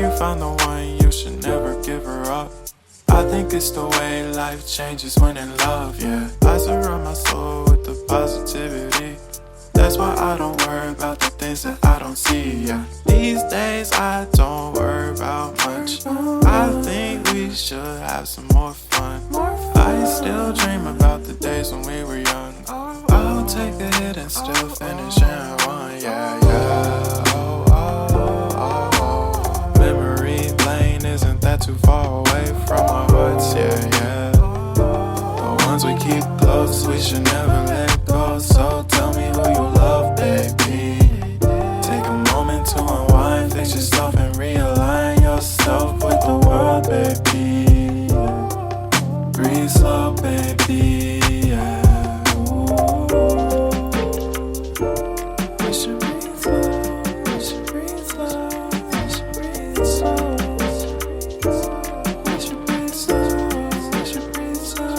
you found the one, you should never give her up. I think it's the way life changes when in love, yeah. I surround my soul with the positivity. That's why I don't worry about the things that I don't see, yeah. These days I don't worry about much. I think we should have some more fun. I still dream about the days when we were young. I'll take a hit and still finish in one, yeah, yeah. Oh, oh, oh, oh. Memory lane isn't that too far away from our hearts, yeah, yeah. The ones we keep close, we should never let go. So tell me who you love, baby. Take a moment to unwind, fix yourself and realign yourself with the world, baby. Breathe slow, baby, yeah. We should breathe slow, we should breathe slow, we should breathe slow. We should breathe slow, we should breathe slow,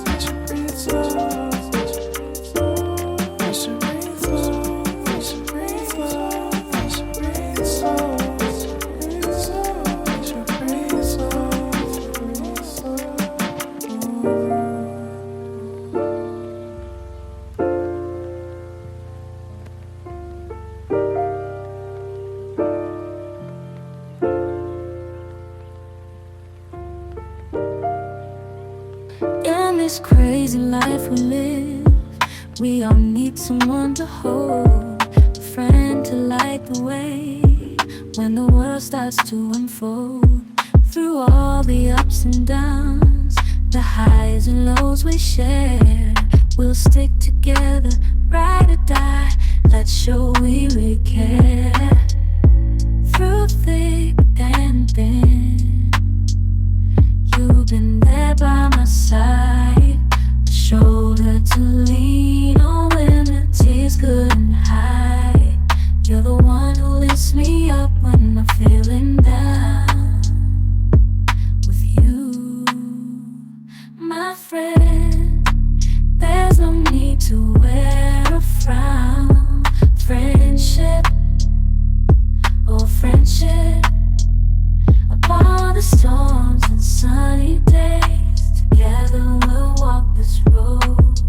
we should breathe slow. We should breathe slow, we should breathe slow, we should breathe slow. We should breathe slow, breathe slow. In this crazy life we live, we all need someone to hold, a friend to light the way when the world starts to unfold. Through all the ups and downs, the highs and lows we share, we'll stick together, ride or die. Let's show we really care. Through thick and thin, you've been there by my side, a shoulder to lean on when the tears couldn't hide. You're the one who lifts me up when I'm feeling down. With you, my friend, there's no need to wear a frown. Friendship, oh friendship, upon the storms and sunny days, together we'll walk this road,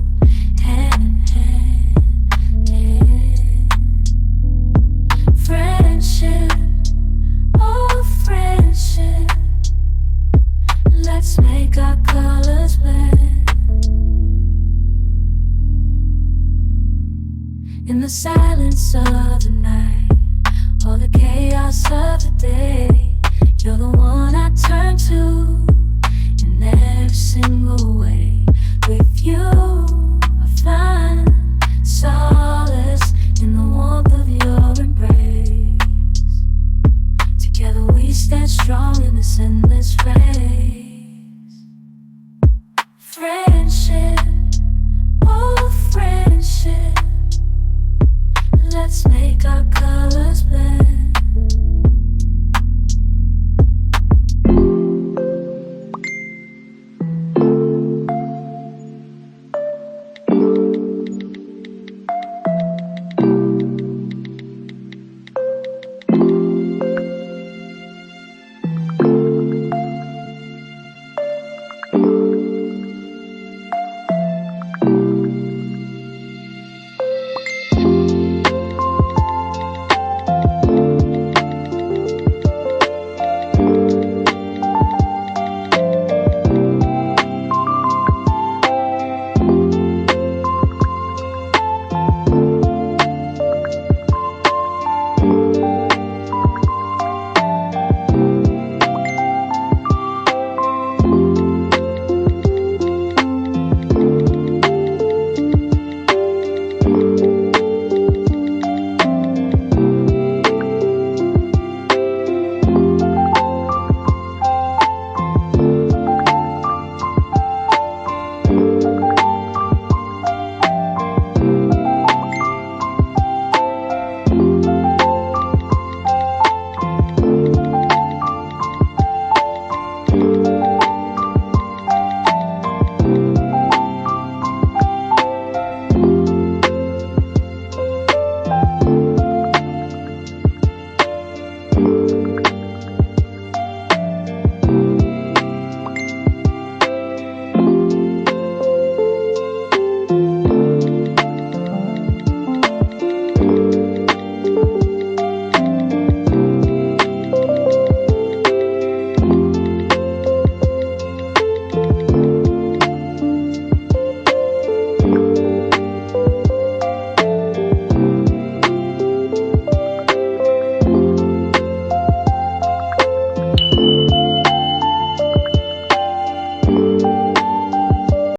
hand in hand. Friendship, oh friendship, let's make our colors blend. In the silence of the night, or the chaos of the day, you're the one I turn to in every single way. With you, I find solace in the warmth of your embrace. Together we stand strong in this endless race.